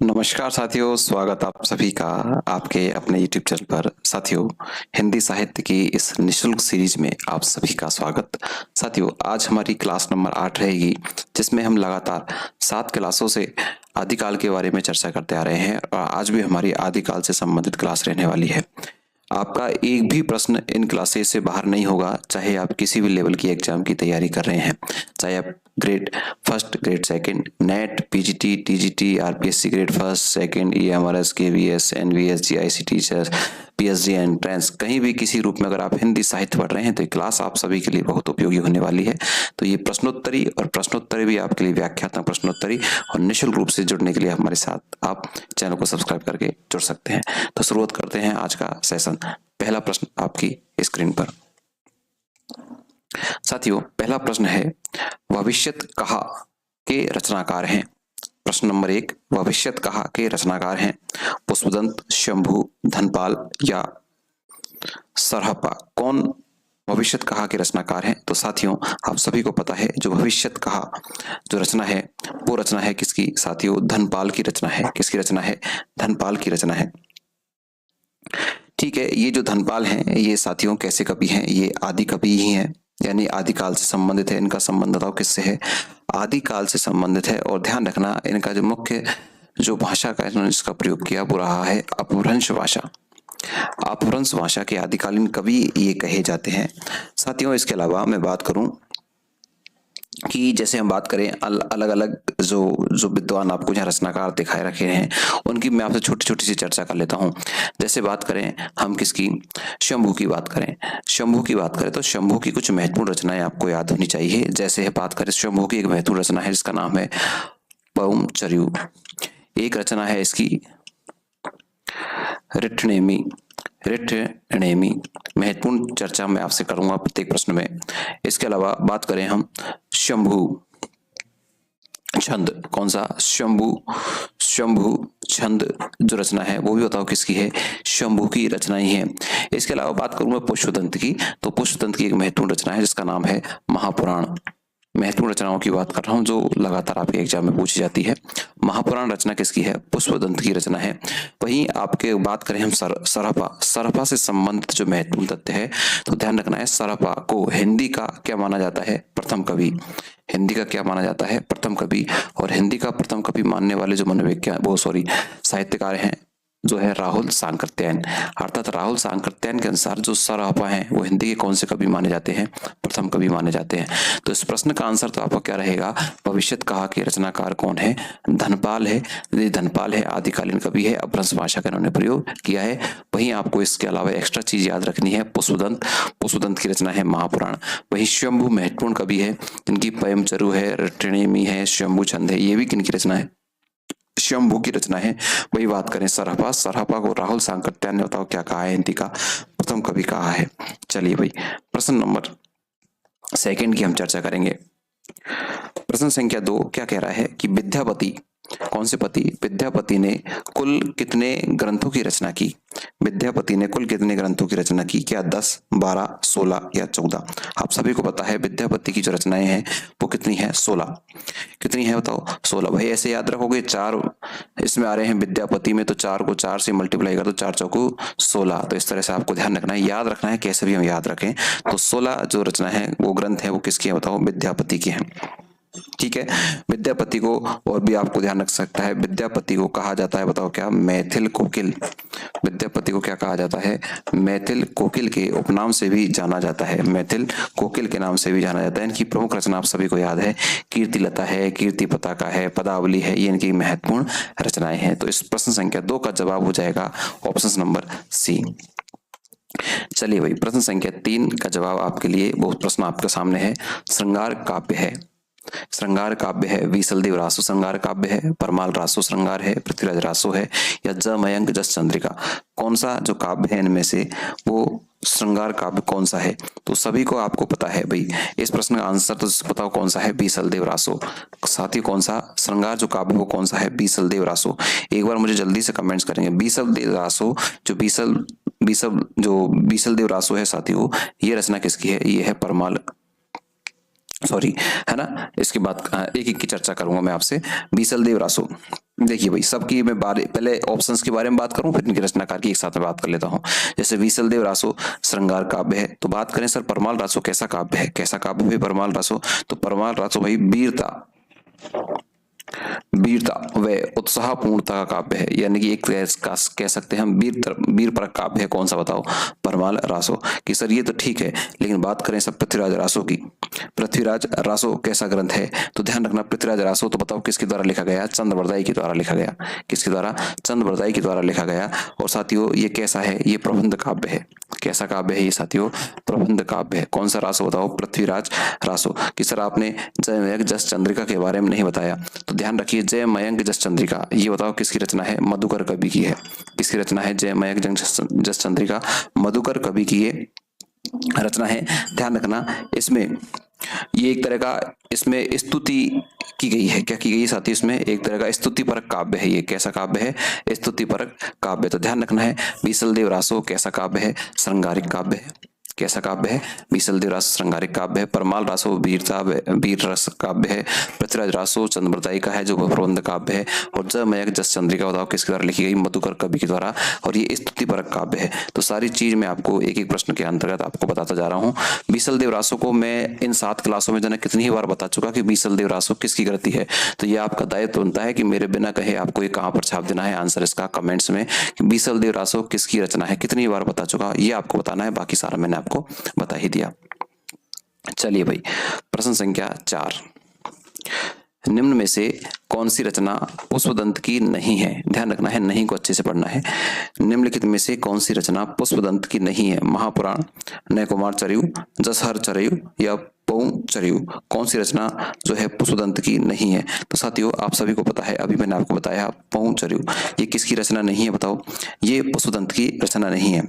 नमस्कार साथियों, स्वागत आप सभी का आपके अपने YouTube चैनल पर। साथियों, हिंदी साहित्य की इस निःशुल्क सीरीज में आप सभी का स्वागत। साथियों, आज हमारी क्लास नंबर 8 रहेगी, जिसमें हम लगातार 7 क्लासों से आदिकाल के बारे में चर्चा करते आ रहे हैं और आज भी हमारी आदिकाल से संबंधित क्लास रहने वाली है। आपका एक भी प्रश्न इन क्लासेस से बाहर नहीं होगा, चाहे आप किसी भी लेवल की एग्जाम की तैयारी कर रहे हैं, चाहे आप grade first, grade second, NET, PGT, TGT, RPSC grade first second, EMRS, KVS, NVS, GIC teacher, PhD entrance, कहीं भी किसी रूप में अगर आप हिंदी साहित्य पढ़ रहे हैं तो ये क्लास आप सभी के लिए बहुत उपयोगी होने वाली है। तो ये प्रश्नोत्तरी और प्रश्नोत्तरी भी आपके लिए व्याख्यात्मक प्रश्नोत्तरी और निःशुल्क रूप से जुड़ने के लिए हमारे साथ आप चैनल को सब्सक्राइब करके जुड़ सकते हैं। तो शुरुआत करते हैं आज का सेशन। पहला प्रश्न आपकी स्क्रीन पर। साथियों, पहला प्रश्न है, भविष्यत कहा के रचनाकार हैं। प्रश्न नंबर 1, भविष्यत कहा के रचनाकार हैं पुष्पदंत, शंभु, धनपाल या सरहपा। कौन भविष्यत कहा के रचनाकार हैं? तो साथियों, आप सभी को पता है जो भविष्यत कहा जो रचना है वो रचना है किसकी? साथियों, धनपाल की रचना है। किसकी रचना है? धनपाल की रचना है। ठीक है, ये जो धनपाल हैं ये साथियों कैसे कवि हैं? ये आदि कवि ही हैं, यानी आदिकाल से संबंधित है। इनका संबंध बताओ किससे है? आदिकाल से संबंधित है। और ध्यान रखना, इनका जो मुख्य जो भाषा का इन्होंने इसका प्रयोग किया वो रहा है अपभ्रंश भाषा। अपभ्रंश भाषा के आदिकालीन कवि ये कहे जाते हैं। साथियों, इसके अलावा मैं बात करूं कि जैसे हम बात करें अलग अलग जो विद्वान आपको यहाँ रचनाकार दिखाए रखे हैं उनकी मैं आपसे छोटी छोटी सी चर्चा कर लेता हूँ। जैसे बात करें हम किसकी? शंभू की बात करें। शंभू की बात करें तो शंभू की कुछ महत्वपूर्ण रचनाएं आपको याद होनी चाहिए। जैसे बात करें शंभू की एक महत्वपूर्ण रचना है जिसका नाम है पवमचर्यु। एक रचना है इसकी ऋट्नेमी। ऋट्नेमी महत्वपूर्ण चर्चा मैं आपसे करूंगा प्रत्येक प्रश्न में। इसके अलावा बात करें हम शंभु छंद। कौन सा? शंभु छंद जो रचना है वो भी बताओ किसकी है? शंभु की रचना ही है। इसके अलावा बात करूं मैं पुष्पदंत की, तो पुष्पदंत की एक महत्वपूर्ण रचना है जिसका नाम है महापुराण। महत्वपूर्ण रचनाओं की बात कर रहा हूं जो लगातार आपके एग्जाम में पूछी जाती है। महापुराण रचना किसकी है? पुष्पदंत की रचना है। वहीं आपके बात करें हम सरहपा से संबंधित जो महत्वपूर्ण तथ्य है तो ध्यान रखना है, सरहपा को हिंदी का क्या माना जाता है? प्रथम कवि। हिंदी का क्या माना जाता है? प्रथम कवि। और हिंदी का प्रथम कवि मानने वाले जो मनोविज्ञान साहित्यकार हैं जो है राहुल सांकृत्यायन। अर्थात राहुल सांकृत्यायन के अनुसार जो सरहपा हैं वो हिंदी के कौन से कवि माने जाते हैं? प्रथम कवि माने जाते हैं। तो इस प्रश्न का आंसर तो आपका क्या रहेगा? भविष्यत कहा के रचनाकार कौन है? धनपाल है। ये धनपाल है, आदिकालीन कवि है, अपभ्रंश भाषा का इन्होंने प्रयोग किया है। वहीं आपको इसके अलावा एक्स्ट्रा चीज याद रखनी है, पुष्पदंत की रचना है महापुराण। वही शंभु महत्वपूर्ण कवि है, इनकी पयमचरु है, ऋट्नेमी है, शंभु छंद है, ये भी किनकी रचना है? शंभु की रचना है। वही बात करें सरहपा को राहुल सांकृत्यायन ने बताओ क्या कहा है? हिंदी का प्रथम कवि कहा है। चलिए भाई, प्रश्न नंबर 2 की हम चर्चा करेंगे। प्रश्न संख्या 2 क्या कह रहा है कि विद्यापति, कौन से पति? विद्यापति ने कुल कितने ग्रंथों की रचना की? विद्यापति ने कुल कितने ग्रंथों की रचना की? क्या 10, 12, 16 या 14? आप सभी को पता है विद्यापति की जो रचनाएं हैं वो कितनी है? 16। कितनी है बताओ? 16। भाई ऐसे याद रखोगे, 4 इसमें आ रहे हैं विद्यापति में तो 4 को 4 से मल्टीप्लाई कर दो, 4 चौको 16। तो इस तरह से आपको ध्यान रखना है, याद रखना है, कैसे भी हम याद रखें। तो 16 जो रचना है वो ग्रंथ है वो किसकी है बताओ? विद्यापति की है। ठीक है, विद्यापति को और भी आपको ध्यान रख सकता है, विद्यापति को कहा जाता है बताओ क्या? मैथिल कोकिल। विद्यापति को क्या कहा जाता है? मैथिल कोकिल के उपनाम से भी जाना जाता है। मैथिल कोकिल के नाम से भी जाना जाता है। इनकी प्रमुख रचना आप सभी को याद है, कीर्तिलता है, कीर्ति पताका है, पदावली है, ये इनकी महत्वपूर्ण रचनाएं हैं। तो इस प्रश्न संख्या 2 का जवाब हो जाएगा ऑप्शन नंबर सी। चलिए भाई, प्रश्न संख्या 3 का जवाब आपके लिए, वो प्रश्न आपके सामने है, श्रृंगार काव्य है। श्रृंगार काव्य है वीसलदेव रासो श्रृंगार काव्य है, परमाल रासो श्रृंगार है, पृथ्वीराज रासो है या ज मयंक जस चंद्रिका? कौन सा जो काव्य है इनमें से वो श्रृंगार काव्य कौन सा है? तो सभी को आपको पता है भाई, इस प्रश्न का आंसर तो बताओ कौन सा है? बीसलदेव रासो। साथी कौन सा श्रृंगार जो काव्य वो कौन सा है? बीसलदेव रासो। एक बार मुझे जल्दी से कमेंट्स करेंगे। बीसलदेव रासो जो बीसलदेव रासो है साथियों, ये रचना किसकी है? ये है परमाल, सॉरी है ना। इसके बाद एक एक की चर्चा करूंगा मैं आपसे। बीसलदेव रासो देखिए भाई, सबकी मैं पहले ऑप्शंस के बारे में बात करूं, फिर इनके रचनाकार की एक साथ में बात कर लेता हूं। जैसे बीसलदेव रासो श्रृंगार काव्य है। तो बात करें सर परमाल रासो कैसा काव्य है, कैसा काव्य है परमाल रासो? तो परमाल रासो भाई वीरता वीरता व उत्साहपूर्णता का काव्य है, यानी कि एक कह सकते हैं हम वीर परक काव्य है। कौन सा बताओ? परमाल रासो। कि सर ये तो ठीक है, लेकिन बात करें सब पृथ्वीराज रासो की। पृथ्वीराज रासो कैसा ग्रंथ है? तो ध्यान रखना, पृथ्वीराज रासो तो बताओ किसके द्वारा लिखा गया? चंद्रवरदाई के द्वारा लिखा गया। किसके द्वारा? चंद्रवरदाई के द्वारा लिखा गया। और साथियों ये कैसा है? ये प्रबंध काव्य है। कैसा काव्य है ये साथियों? प्रबंध काव्य है। कौन सा रासो बताओ? पृथ्वीराज रासो। कि सर आपने जयमयंक जस चंद्रिका के बारे में नहीं बताया, तो ध्यान रखिए जयमयंक जस चंद्रिका, ये बताओ किसकी रचना है? मधुकर कवि की है। किसकी रचना है? जयमयंक जस चंद्रिका मधुकर कवि की ये रचना है। ध्यान रखना, इसमें ये एक तरह का इसमें स्तुति की गई है। क्या की गई है साथी? इसमें एक तरह का स्तुति परक काव्य है। ये कैसा काव्य है? स्तुति परक काव्य। तो ध्यान रखना है, बीसलदेव रासो कैसा काव्य है? श्रृंगारिक काव्य है। कैसा काव्य है? बीसलदेव रासो श्रृंगारिक काव्य है। परमाल रासो वीर रस काव्य है। पृथ्वीराज रासो चंद्रवरदाई का है जो प्रबंध काव्य है। और जयमयंक जस चंद्रिका बताओ किसके द्वारा लिखी गई? मधुकर कवि के द्वारा, और ये स्तुति परक काव्य है। तो सारी चीज मैं आपको एक एक प्रश्न के अंतर्गत आपको बताता जा रहा हूँ। बीसलदेव रासो को मैं इन 7 क्लासों में जाने कितनी ही बार बता चुका कि बीसलदेव रासो किसकी कृति है। तो ये आपका दायित्व बनता है कि मेरे बिना कहे आपको ये कहाँ पर छाप देना है आंसर इसका कमेंट्स में, कि बीसलदेव रासो किसकी रचना है। कितनी बार बता चुका ये आपको बताना है, बाकी सारा मैंने आपको बता ही दिया। चलिए भाई, प्रश्न संख्या 4, निम्न में से कौन सी रचना पुष्पदंत की नहीं है? ध्यान रखना है, नहीं को अच्छे से पढ़ना है। निम्नलिखित में से कौन सी रचना पुष्पदंत की नहीं है? महापुराण, नयकुमार चरयु, जसहर चरयु या पऊ चरयु? कौन सी रचना जो है पुष्पदंत की नहीं है? तो साथियों आप सभी को पता है, अभी मैंने आपको बताया पऊ चरयु। ये किसकी रचना नहीं है बताओ? ये पुष्पदंत की रचना नहीं है।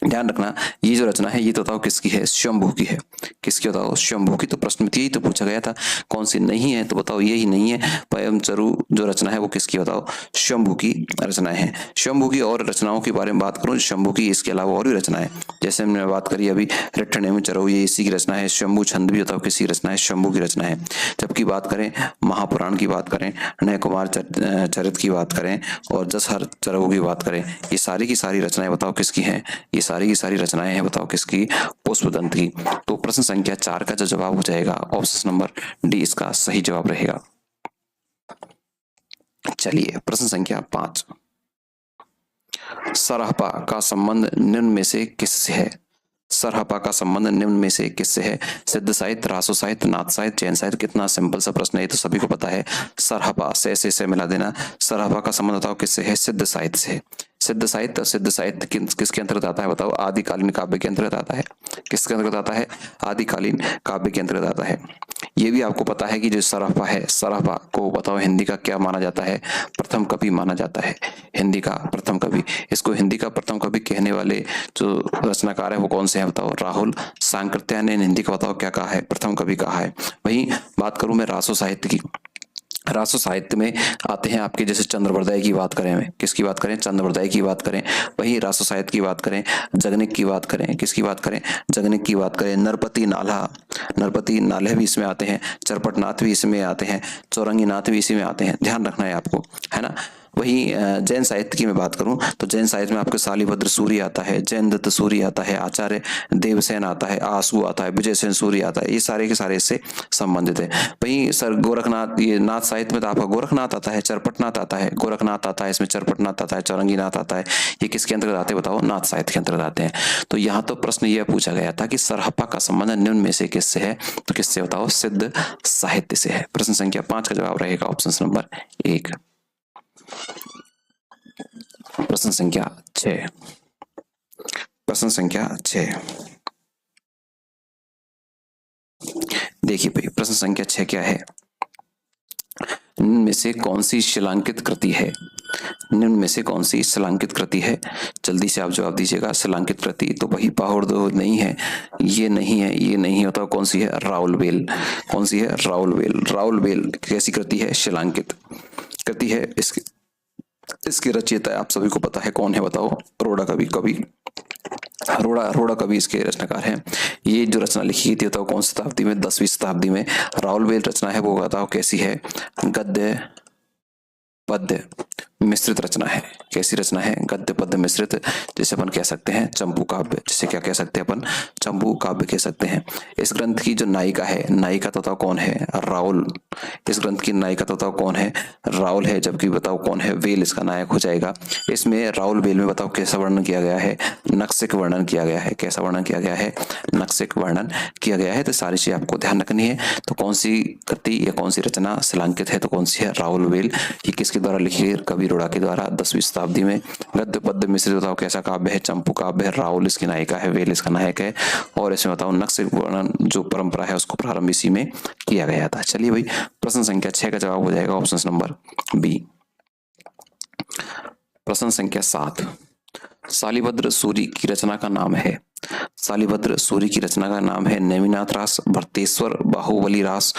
ध्यान रखना, ये जो रचना है ये तो बताओ किसकी है? शंभू की है। किसकी बताओ? शंभू की। तो प्रश्न में यही तो पूछा गया था, कौन सी नहीं है? तो बताओ यही नहीं है। पयम चरु जो रचना है वो किसकी बताओ? शंभू की रचना है। शंभू की और रचनाओं के बारे में बात करूं, शंभू की इसके अलावा और भी रचना है। जैसे हमने बात करी अभी रिट्ठने में चरो, ये इसी की रचना है। शंभू छंद भी बताओ किसी रचना है? शंभू की रचना है। जबकि बात करें महापुराण की बात करें, नय कुमार चरित की बात करें और जसहर चरऊ की बात करें, ये सारी की सारी रचनाएं बताओ किसकी हैं? ये सारी की सारी रचनाएं हैं बताओ किसकी? पुष्पदंत की। तो प्रश्न संख्या 4 का जो जवाब हो जाएगा ऑप्शन नंबर डी इसका सही जवाब रहेगा। चलिए प्रश्न संख्या 5, सरहपा का संबंध निम्न में से किससे है? सरहपा का संबंध निम्न में से किससे है? सिद्ध साहित्य, रासो साहित्य, नाथ साहित्य, जैन साहित्य? कितना सिंपल सा प्रश्न है, तो सभी को पता है। सरहपा से मिला देना। सरहपा का संबंध बताओ किससे है? सिद्ध साहित्य से। सिद्ध साहित्य, सिद्ध साहित्य किसके अंतर्गत आता है बताओ? आदिकालीन काव्य के अंतर्गत आता है। किसके अंतर्गत आता है? आदिकालीन काव्य के अंतर्गत आता है। ये भी आपको पता है कि जो सरहपा है, सरहपा को बताओ हिंदी का क्या माना जाता है? प्रथम कवि माना जाता है। हिंदी का प्रथम कवि। इसको हिंदी का प्रथम कवि कहने वाले जो रचनाकार है वो कौन से हैं बताओ? राहुल सांकृत्य ने हिंदी का बताओ क्या कहा है? प्रथम कवि कहा है। वहीं बात करूं मैं रासो साहित्य की, रासो साहित्य में आते हैं आपके जैसे चंद्रवरदाई की बात करें, किसकी बात करें? चंद्रवरदाई की बात करें। वहीं रासो साहित्य की बात करें, जगनिक की बात करें, किसकी बात करें? जगनिक की बात करें। नरपति नाल्हा, नरपति नाल्हे भी इसमें आते हैं। चरपटनाथ भी इसमें आते हैं। चौरंगीनाथ भी इसी में आते हैं। ध्यान रखना है आपको, है ना। वहीं जैन साहित्य की मैं बात करूं तो जैन साहित्य में आपके शालिभद्र सूर्य आता है, जैन दत्त सूर्य आता है, आचार्य देवसेन आता है, आसु आता है, विजय सेन सूर्य आता है। ये सारे के सारे इससे संबंधित है। वहीं सर गोरखनाथ, ये नाथ साहित्य में तो आपका गोरखनाथ आता है, चरपटनाथ आता है, गोरखनाथ आता है, इसमें चरपटनाथ आता है, चौरंगीनाथ आता है। ये किसके अंतर्गत आते हैं बताओ? नाथ साहित्य के अंतर्गत आते हैं। तो यहाँ तो प्रश्न यह पूछा गया था कि सरहपा का संबंध निम्न में से किससे है? तो किससे बताओ? सिद्ध साहित्य से है। प्रश्न संख्या 5 का जवाब रहेगा ऑप्शन नंबर 1। प्रश्न संख्या 6, प्रश्न संख्या 6 देखिए भाई, प्रश्न संख्या 6 क्या है? निम्न में से कौन सी शिलांकित कृति है? निम्न में से कौन सी शिलांकित कृति है? जल्दी से आप जवाब दीजिएगा। शिलांकित कृति तो वही पहाड़ नहीं है, ये नहीं है, ये नहीं होता। कौन सी है? राउलवेल। कौन सी है? राउलवेल। राउलवेल कैसी कृति है? शिलांकित कृति है। इसके रचयिता आप सभी को पता है कौन है बताओ? रोड़ा कवि, रोड़ा कवि इसके रचनाकार हैं। ये जो रचना लिखी थी बताओ कौन सी शताब्दी में? 10वीं शताब्दी में। राउलवेल रचना है वो बताओ कैसी है? गद्य पद्य मिश्रित रचना है। कैसी रचना है? गद्य पद्य मिश्रित, जिसे अपन कह सकते हैं चंपू काव्य। जिसे क्या कह सकते हैं अपन? चंपू काव्य कह सकते हैं। इस ग्रंथ की जो नायिका है, नायिका तो बताओ कौन है? राहुल। इस ग्रंथ की नायिका तो बताओ कौन है? राहुल है। जबकि बताओ कौन है? वेल इसका नायक हो जाएगा। इसमें राहुल वेल में बताओ कैसा वर्णन किया गया है? नक्सिक वर्णन किया गया है। कैसा वर्णन किया गया है? नक्सिक वर्णन किया गया है। तो सारी चीजें आपको ध्यान रखनी है। तो कौन सी कृति या कौन सी रचना शिलांकित है? तो कौन सी है? राहुल वेल। ये किसके द्वारा लिखी है? कवि रोड़ा के द्वारा 10वीं शताब्दी में। गद्य पद्य मिश्रित बताओ कैसा काव्य है? चंपू काव्य है। राहुल इसकी नायिका है, वेल इसका नायक है। और इसमें बताओ नक्सिक वर्णन जो परंपरा है उसको प्रारंभ इसी में किया गया था। चलिए भाई, प्रश्न संख्या 6 का जवाब हो जाएगा ऑप्शन नंबर बी। प्रश्न संख्या 7, शालिभद्र सूरी की रचना का नाम है। शालिभद्र सूरी की रचना का नाम है नेमिनाथ रास, भरतेश्वर बाहुबली रास,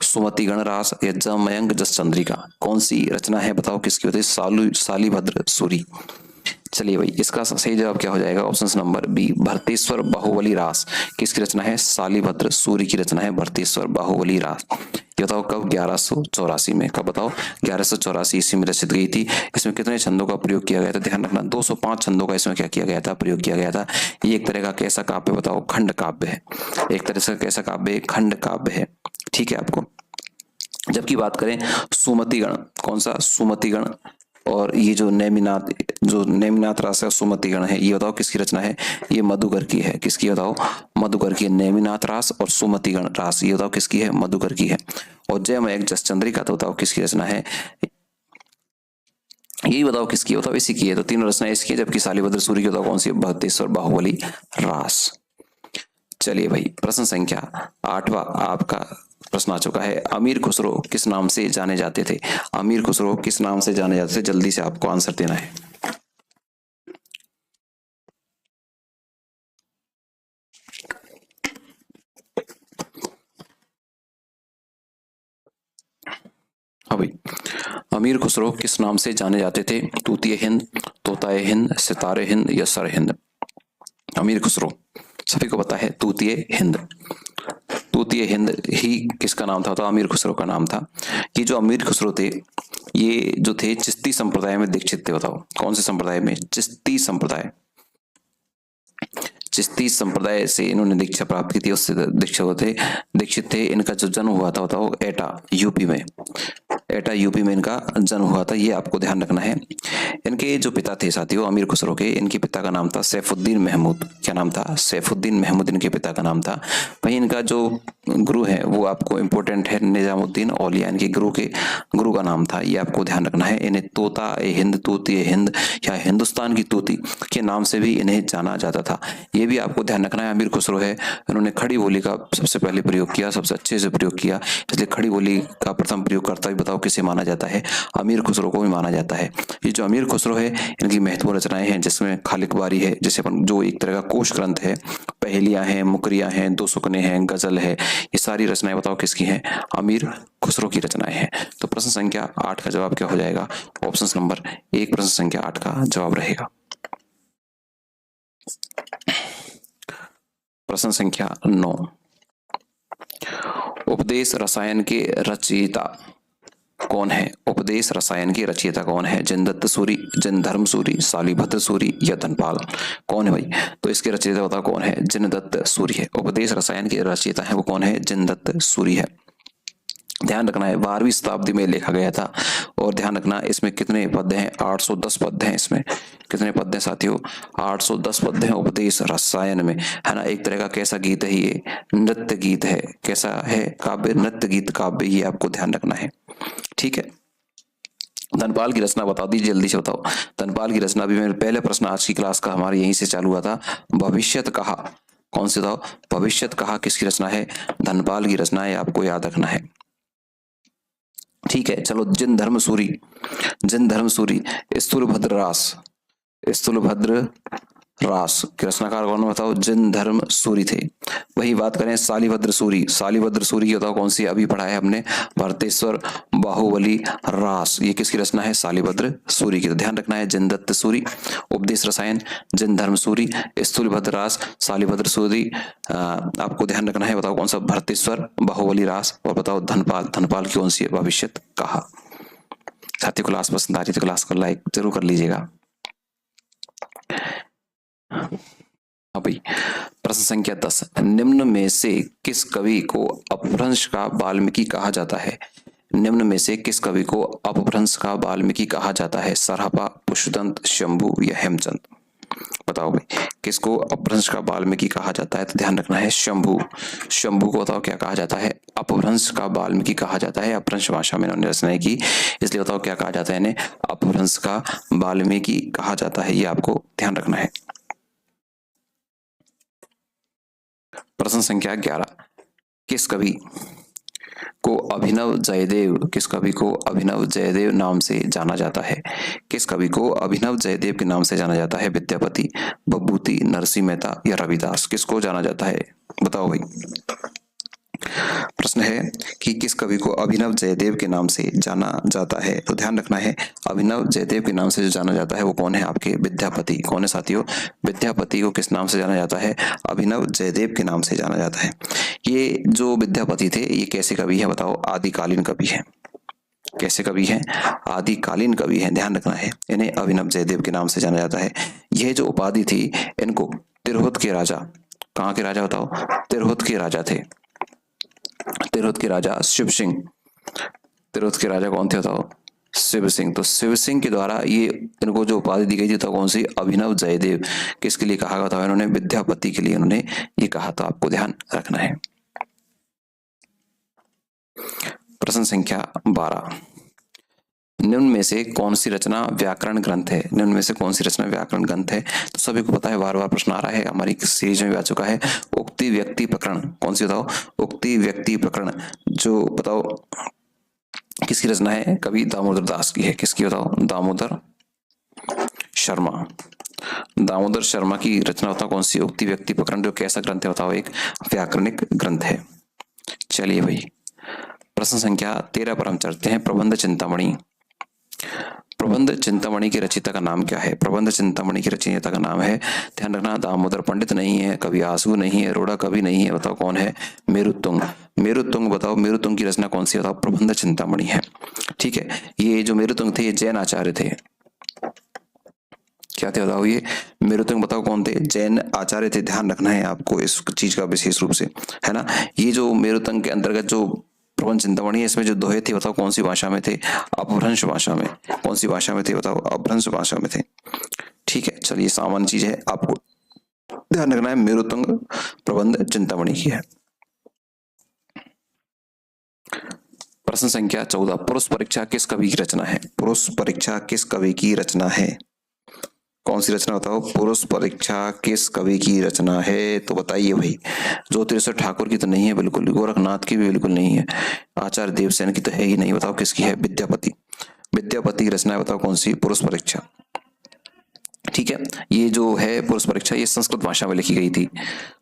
सुमतिगण रास या जमयंक जस चंद्रिका। कौन सी रचना है बताओ किसकी होती है? शालिभद्र सूरी। चलिए भाई, इसका सही जवाब क्या हो जाएगा? Option number B, Bharateshwar Bahubali Ras किसकी रचना है? शालिभद्र सूरी की रचना है भरतेश्वर बाहुबली रास। ये बताओ कब? 1184 में। कब बताओ? 1184 ईस्वी में रचित गई थी। इसमें कितने छंदों का प्रयोग किया गया था? ध्यान रखना, 205 छंदों का इसमें क्या किया गया था? प्रयोग किया गया था। ये एक तरह का कैसा काव्य बताओ? खंड काव्य है। एक तरह से कैसा काव्य? खंड काव्य है। ठीक है आपको। जबकि बात करें सुमतिगण, कौन सा? सुमतिगण। और ये जो नेमिनाथ रास है, सुमतिगण है, ये बताओ किसकी रचना है? ये मधुकर की है। किसकी बताओ? मधुकर की। नेमिनाथ रास और सुमतिगण रास ये बताओ किसकी है? मधुकर की है। और जयमयक जस चंद्रिका तो बताओ किसकी रचना है? यही बताओ किसकी है? बताओ इसी की है। तो तीनों रचना इसकी है। जबकि शालिभद्र सूरी की बताओ कौन सी है? भरतेश्वर बाहुबली रास। चलिए भाई, प्रश्न संख्या 8वां आपका प्रश्न आ चुका है। अमीर खुसरो किस नाम से जाने जाते थे? अमीर खुसरो किस नाम से जाने जाते थे? जल्दी से आपको आंसर देना है। अभी अमीर खुसरो किस नाम से जाने जाते थे? तूतीय हिंद, तोताए हिंद, सितारे हिंद या सर हिंद? अमीर खुसरो सभी को पता है तूतीय हिंद। तूतीय हिंद ही किसका नाम था? तो अमीर खुसरो का नाम था। ये जो अमीर खुसरो थे, ये जो थे चिश्ती संप्रदाय में दीक्षित थे। बताओ कौन से संप्रदाय में? चिश्ती संप्रदाय। चिश्ती संप्रदाय से इन्होंने दीक्षा प्राप्त की थी, उससे दीक्षित थे। इनका जो जन्म हुआ था बताओ एटा यूपी में। एटा यूपी में इनका जन्म हुआ था, ये आपको ध्यान रखना है। इनके जो पिता थे साथियों अमीर खुसरो के, इनके पिता का नाम था सैफुद्दीन महमूद। क्या नाम था? सैफुद्दीन महमूद इनके पिता का नाम था। वहीं इनका जो गुरु है वो आपको इंपॉर्टेंट है, निजामुद्दीन औलिया इनके गुरु का नाम था। ये आपको ध्यान रखना है। इन्हें तोता ए हिंद, तूती हिंद या हिंदुस्तान की तूती के नाम से भी इन्हें जाना जाता था। ये भी आपको ध्यान रखना है। अमीर खुसरो है, इन्होंने खड़ी बोली का सबसे पहले प्रयोग किया, सबसे अच्छे से प्रयोग किया, इसलिए खड़ी बोली का प्रथम प्रयोगकर्ता भी बताओ किसे माना जाता है? अमीर खुसरो को भी माना जाता है। ये जो अमीर खुसरो है, इनकी महत्वपूर्ण रचनाएं हैं जिसमें खालिक बारी है, जैसे अपन जो एक तरह का कोश ग्रंथ है, पहेलियां हैं, मुकरियां हैं, दो सुकने हैं, गजल है, ये सारी रचनाएं बताओ किसकी हैं? अमीर खुसरो की रचनाएं हैं। तो प्रश्न संख्या 8 का जवाब क्या हो जाएगा? ऑप्शन नंबर 1 प्रश्न संख्या 8 का जवाब रहेगा। प्रश्न संख्या 9, उपदेश रसायन के रचयिता कौन है? उपदेश रसायन के रचयिता कौन है? जिनदत्त सूरी, जिनधर्म सूरी, शालिभद्र सूरी या धनपाल? कौन है भाई? तो इसके रचयिता बताओ कौन है? जिनदत्त सूरी है। उपदेश रसायन के रचयिता है वो कौन है? जिनदत्त सूरी है। ध्यान रखना है 12वीं शताब्दी में लिखा गया था। और ध्यान रखना इसमें कितने पद्य हैं? 810 पद्य हैं। इसमें कितने पद्य हैं साथियों? 810 पद्य हैं उपदेश रसायन में, है ना। एक तरह का कैसा गीत है? ये नृत्य गीत है। कैसा है? काव्य, नृत्य गीत काव्य, ये आपको ध्यान रखना है। ठीक है। धनपाल की रचना बता दीजिए, जल्दी से बताओ। धनपाल की रचना भी, मेरे पहले प्रश्न आज की क्लास का हमारे यहीं से चालू हुआ था। भविष्यत कहा कौन से था? भविष्यत कहा किसकी रचना है? धनपाल की रचना है, आपको याद रखना है। ठीक है, चलो। जिनधर्म सूरी, जिनधर्म सूरी, स्थूलभद्र रास, स्थूलभद्र रास के रचनाकार कौन बताओ? जिनधर्म सूरी थे। वही बात करें शालिभद्र सूरी, शालिभद्र सूरी की बताओ कौन सी? अभी पढ़ा है हमने, भरतेश्वर बाहुबली रास, ये किसकी रचना है? शालिभद्र सूरी की। तो ध्यान रखना है जिनदत्त सूरी, उपदेश रसायन, जिनधर्म सूरी, स्थूलभद्र रास, शालिभद्र सूरी। आपको ध्यान रखना है, बताओ कौन सा? भरतेश्वर बाहुबली रास। और बताओ धनपाल, धनपाल की कौन सी है? भविष्यत कहा। साथियों क्लास पसंद आ रही तो क्लास को लाइक जरूर कर लीजिएगा। हाँ भाई, प्रश्न संख्या 10, निम्न में से किस कवि को अपभ्रंश का वाल्मीकि कहा जाता है? निम्न में से किस कवि को अपभ्रंश का वाल्मीकि कहा जाता है? सरहपा, पुष्पदंत, शंभु या हेमचंद? बताओ भाई, किसको अपभ्रंश का वाल्मीकि कहा जाता है? तो ध्यान रखना है शंभु। शंभु को बताओ क्या कहा जाता है? अपभ्रंश का वाल्मीकि कहा जाता है। अपभ्रंश भाषा में इन्होंने रचनाएं की, इसलिए बताओ क्या कहा जाता है इन्हें? अपभ्रंश का वाल्मीकि कहा जाता है। ये आपको ध्यान रखना है। प्रश्न संख्या 11, किस कवि को अभिनव जयदेव, किस कवि को अभिनव जयदेव नाम से जाना जाता है? किस कवि को अभिनव जयदेव के नाम से जाना जाता है? विद्यापति, बब्बूति, नरसिंह मेहता या रविदास? किसको जाना जाता है? बताओ भाई। प्रश्न है कि किस कवि को अभिनव जयदेव के नाम से जाना जाता है? तो ध्यान रखना है, अभिनव जयदेव के नाम से जो जाना जाता है वो कौन है? आपके विद्यापति। कौन है साथियों? विद्यापति को किस नाम से जाना जाता है? अभिनव जयदेव के नाम से जाना जाता है। ये जो विद्यापति थे ये कैसे कवि है? बताओ, आदिकालीन कवि है। कैसे कवि हैं? आदिकालीन कवि हैं। ध्यान रखना है, इन्हें अभिनव जयदेव के नाम से जाना जाता है। यह जो उपाधि थी इनको तिरहुत के राजा, कहाँ के राजा बताओ? तिरहुत के राजा थे। तिरहुत के राजा शिव सिंह, तिरहुत के राजा कौन थे बताओ? शिव सिंह। तो शिव सिंह के द्वारा ये इनको जो उपाधि दी गई थी तो कौन सी? अभिनव जयदेव। किसके लिए कहा था इन्होंने? विद्यापति के लिए इन्होंने ये कहा। तो आपको ध्यान रखना है। प्रश्न संख्या 12, निम्न में से कौन सी रचना व्याकरण ग्रंथ है? निम्न में से कौन सी रचना व्याकरण ग्रंथ है? तो सभी को पता है, बार बार प्रश्न आ रहा है, हमारी सीरीज में भी आ चुका है। उक्ति व्यक्ति प्रकरण। कौन सी बताओ? उक्ति व्यक्ति प्रकरण। जो बताओ किसकी रचना है? कवि दामोदर दास की है। किसकी बताओ? दामोदर शर्मा। दामोदर शर्मा की रचना बताओ कौन सी? उक्ति व्यक्ति प्रकरण। जो कैसा ग्रंथ है बताओ? एक व्याकरणिक ग्रंथ है। चलिए भाई, प्रश्न संख्या 13 पर हम चलते हैं। प्रबंध चिंतामणि। प्रबंध चिंतामणि की रचयिता का नाम क्या है? प्रबंध चिंतामणि की रचयिता का नाम है, ध्यान रखना, दामोदर पंडित नहीं है, कवि आसू नहीं है, रोड़ा कवि नहीं है। बताओ कौन है? मेरुतुंग। मेरुतुंग बताओ, मेरुतुंग की रचना कौन सी? बताओ, प्रबंध चिंतामणि है। ठीक है, ये जो मेरुतुंग थे ये जैन आचार्य थे। क्या थे बताओ? ये मेरुतुंग बताओ कौन थे? जैन आचार्य थे। ध्यान रखना है आपको इस चीज का विशेष रूप से, है ना। ये जो मेरुतुंग के अंतर्गत जो प्रबंध चिंतामणि है, इसमें जो दोहे थे बताओ कौन सी भाषा में थे? अपभ्रंश भाषा में। कौन सी भाषा में थे बताओ? अपभ्रंश भाषा में थे। ठीक है, चलिए सामान्य चीज है, आपको ध्यान रखना है। मेरुतुंग प्रबंध चिंतामणि की है। प्रश्न संख्या 14, पुरुष परीक्षा किस कवि की रचना है? पुरुष परीक्षा किस कवि की रचना है? कौन सी रचना बताओ? पुरुष परीक्षा किस कवि की रचना है? तो बताइए भाई। ज्योतिष ठाकुर की तो नहीं है बिल्कुल, गोरखनाथ की भी बिल्कुल नहीं है, आचार्य देवसेन की तो है ही नहीं। बताओ किसकी है? विद्यापति। विद्यापति की रचना है, बताओ कौन सी? पुरुष परीक्षा। ठीक है, ये जो है पुरुष परीक्षा, ये संस्कृत भाषा में लिखी गई थी।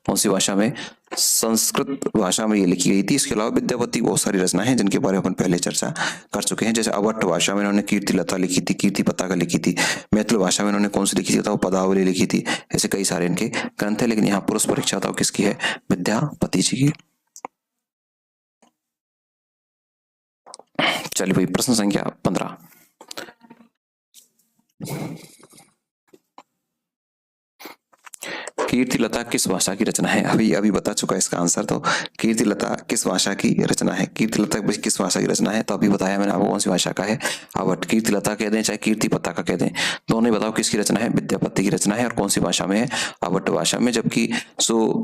कौन सी भाषा में? संस्कृत भाषा में ये लिखी गई थी। इसके अलावा विद्यापति बहुत सारी रचनाएं हैं जिनके बारे में अपन पहले चर्चा कर चुके हैं। जैसे अवट्ठ भाषा में इन्होंने कीर्ति लता लिखी थी, कीर्ति पताका लिखी थी। मैथिली भाषा में इन्होंने कौन सी लिखी थी बताओ? पदावली लिखी थी। ऐसे कई सारे इनके ग्रंथ है, लेकिन यहाँ पुरुष परीक्षा बताओ किसकी है? विद्यापति जी की। चलिए भाई, प्रश्न संख्या 15, कीर्तिलता किस भाषा की रचना है? अभी अभी बता चुका है इसका आंसर। तो कीर्तिलता किस भाषा की रचना है? कीर्तिलता किस भाषा की रचना है? तो अभी बताया मैंने आपको कौन सी भाषा का है। अवट कीर्तिलता कह दें चाहे कीर्ति पताका कह दें, दोनों ही बताओ किसकी रचना है? विद्यापति की रचना है। और कौन सी भाषा में है? अवट भाषा में। जबकि जो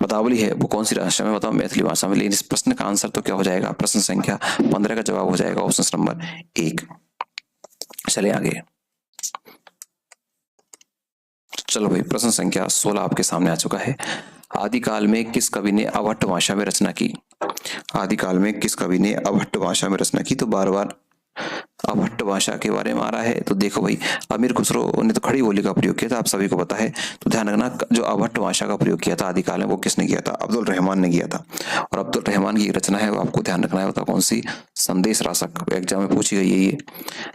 पदावली है वो कौन सी भाषा में? बताओ, मैथिली भाषा में। लेकिन इस प्रश्न का आंसर तो क्या हो जाएगा? प्रश्न संख्या 15 का जवाब हो जाएगा ऑप्शन नंबर 1। चले आगे। चलो भाई, प्रश्न संख्या 16 आपके सामने आ चुका है। आदिकाल में किस कवि ने अवट्ठ भाषा में रचना की? आदिकाल में किस कवि ने अवट्ठ भाषा में रचना की? तो बार बार अवट्ठ भाषा के बारे में आ रहा है। तो देखो भाई, अमीर खुसरो ने तो खड़ी बोली का प्रयोग किया था, आप सभी को पता है। तो ध्यान रखना, जो अवट्ठ भाषा का प्रयोग किया था आदिकाल में वो किसने किया था? अब्दुल रहमान ने किया था। और अब्दुल रहमान की रचना है वो आपको ध्यान रखना है, बताओ कौन सी? संदेश रासक। एग्जाम में पूछी गई है ये,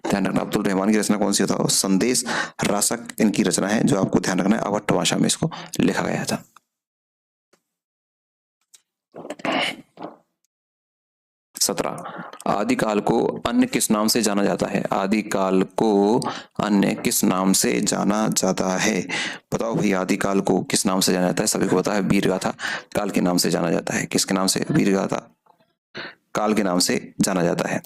ध्यान रखना। अब्दुल रहमान की रचना कौन सी बताओ? संदेश रासक इनकी रचना है, जो आपको ध्यान रखना है अवट्ठ भाषा में इसको लिखा गया था। 17 आदिकाल को अन्य किस नाम से जाना जाता है? आदिकाल को अन्य किस नाम से जाना जाता है? बताओ भाई, आदिकाल को किस नाम से जाना जाता है? सभी को पता है, वीरगाथा काल के नाम से जाना जाता है। किसके नाम से? वीरगाथा काल के नाम से जाना जाता है।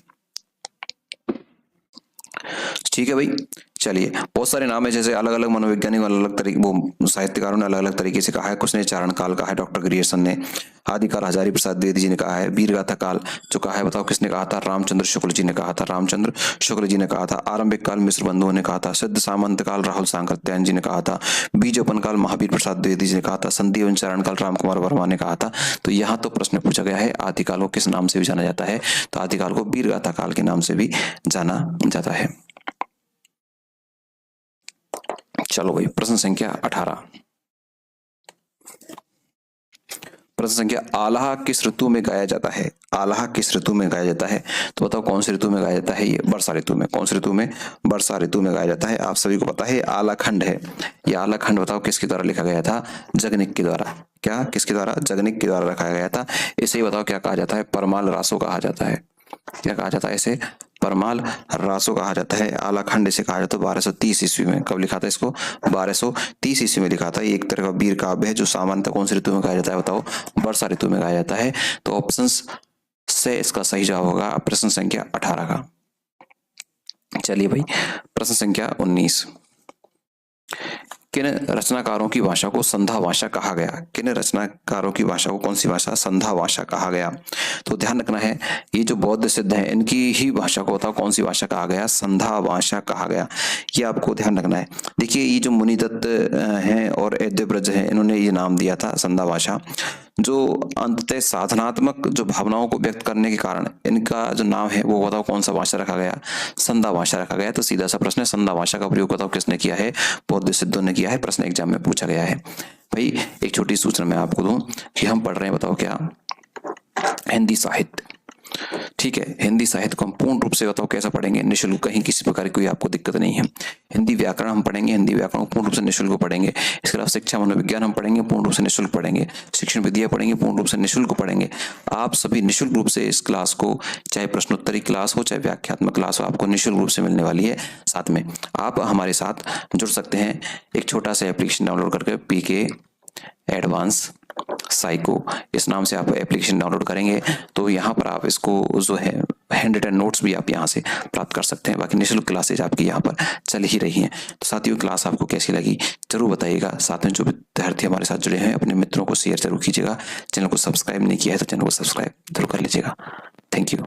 ठीक है भाई, चलिए। बहुत सारे नाम है, जैसे अलग अलग मनोवैज्ञानिक अलग अलग तरीके, वो साहित्यकारों ने अलग अलग तरीके से कहा है। कुछ ने चारण काल कहा है, डॉक्टर ग्रियर्सन ने। आदिकाल हजारी प्रसाद द्विवेदी जी ने कहा है। वीरगाथा काल जो कहा है, बताओ किसने कहा था? रामचंद्र शुक्ल जी ने कहा था। रामचंद्र शुक्ल जी ने कहा था। आरंभिक काल मिश्र बंधुओं ने कहा था। सिद्ध सामंत काल राहुल सांकृत्यायन जी ने कहा था। बीजोपन काल महावीर प्रसाद द्विवेदी जी ने कहा था। संधि एवं चारण काल रामकुमार वर्मा ने कहा था। तो यहाँ तो प्रश्न पूछा गया है आदिकाल को किस नाम से भी जाना जाता है? तो आदिकाल को वीरगाथा काल के नाम से भी जाना जाता है। चलो भाई, प्रश्न संख्या 18। प्रश्न संख्या, आल्हा किस ऋतु में गाया जाता है? आल्हा किस ऋतु में गाया जाता है? तो बताओ कौन सी ऋतु में गाया जाता है? ये वर्षा ऋतु में। कौन सी ऋतु में? वर्षा ऋतु में गाया जाता है। आप सभी को पता है आलाखंड है। ये आलाखंड बताओ किसके द्वारा लिखा गया था? जगनिक के द्वारा। क्या? किसके द्वारा? जगनिक के द्वारा रखा गया था। इसे ही बताओ क्या कहा जाता है? परमाल रासो कहा जाता है। क्या कहा जाता है इसे? परमाल रासो कहा जाता है। आलाखंड इसे कहा जाता है 1230 ईस्वी में। कब लिखा था इसको? 1230 ईस्वी में लिखा था। ये एक तरह का वीर काव्य है जो सामान्यतः कौन सी ऋतु में गाया जाता है? बताओ, वर्षा ऋतु में गाया जाता है। तो ऑप्शन से इसका सही जवाब होगा प्रश्न संख्या 18 का। चलिए भाई, प्रश्न संख्या 19। किन रचनाकारों की भाषा को संधा भाषा कहा गया? किन रचनाकारों की भाषा को कौन सी भाषा? संधा भाषा कहा गया। तो ध्यान रखना है, ये जो बौद्ध सिद्ध हैं इनकी ही भाषा को बताओ कौन सी भाषा कहा गया? संधा भाषा कहा गया। ये आपको ध्यान रखना है। देखिए, ये जो मुनिदत्त हैं और एद्यब्रज हैं, इन्होंने ये नाम दिया था संधा भाषा, जो अंततः साधनात्मक जो भावनाओं को व्यक्त करने के कारण इनका जो नाम है वो बताओ कौन सा भाषा रखा गया? संधा भाषा रखा गया। तो सीधा सा प्रश्न है, संधा भाषा का प्रयोग बताओ किसने किया है? बौद्ध सिद्धों ने किया है। प्रश्न एग्जाम में पूछा गया है। भाई एक छोटी सूचना मैं आपको दूं कि हम पढ़ रहे हैं, बताओ क्या? हिंदी साहित्य। ठीक है, हिंदी साहित्य को हम पूर्ण रूप से बताओ कैसा पढ़ेंगे? निःशुल्क, कहीं किसी प्रकार की कोई आपको दिक्कत नहीं है। हिंदी व्याकरण हम पढ़ेंगे, हिंदी व्याकरण को पूर्ण रूप से निःशुल्क पढ़ेंगे। इसके अलावा शिक्षा मनोविज्ञान हम पढ़ेंगे, पूर्ण रूप से निःशुल्क पढ़ेंगे। शिक्षण विद्या पढ़ेंगे, पूर्ण रूप से निःशुल्क पढ़ेंगे। आप सभी निःशुल्क रूप से इस क्लास को, चाहे प्रश्नोत्तरी क्लास हो चाहे व्याख्यात्मक क्लास हो, आपको निःशुल्क रूप से मिलने वाली है। साथ में आप हमारे साथ जुड़ सकते हैं एक छोटा सा एप्लीकेशन डाउनलोड करके, पीके एडवांस साइको इस नाम से आप एप्लीकेशन डाउनलोड करेंगे तो यहाँ पर आप इसको जो है हैंड रिटन नोट्स भी आप यहाँ से प्राप्त कर सकते हैं। बाकी निःशुल्क क्लासेज आपकी यहाँ पर चल ही रही हैं। तो साथियों, क्लास आपको कैसी लगी जरूर बताइएगा। साथ में जो विद्यार्थी हमारे साथ जुड़े हैं अपने मित्रों को शेयर जरूर कीजिएगा। चैनल को सब्सक्राइब नहीं किया है तो चैनल को सब्सक्राइब जरूर कर लीजिएगा। Thank you.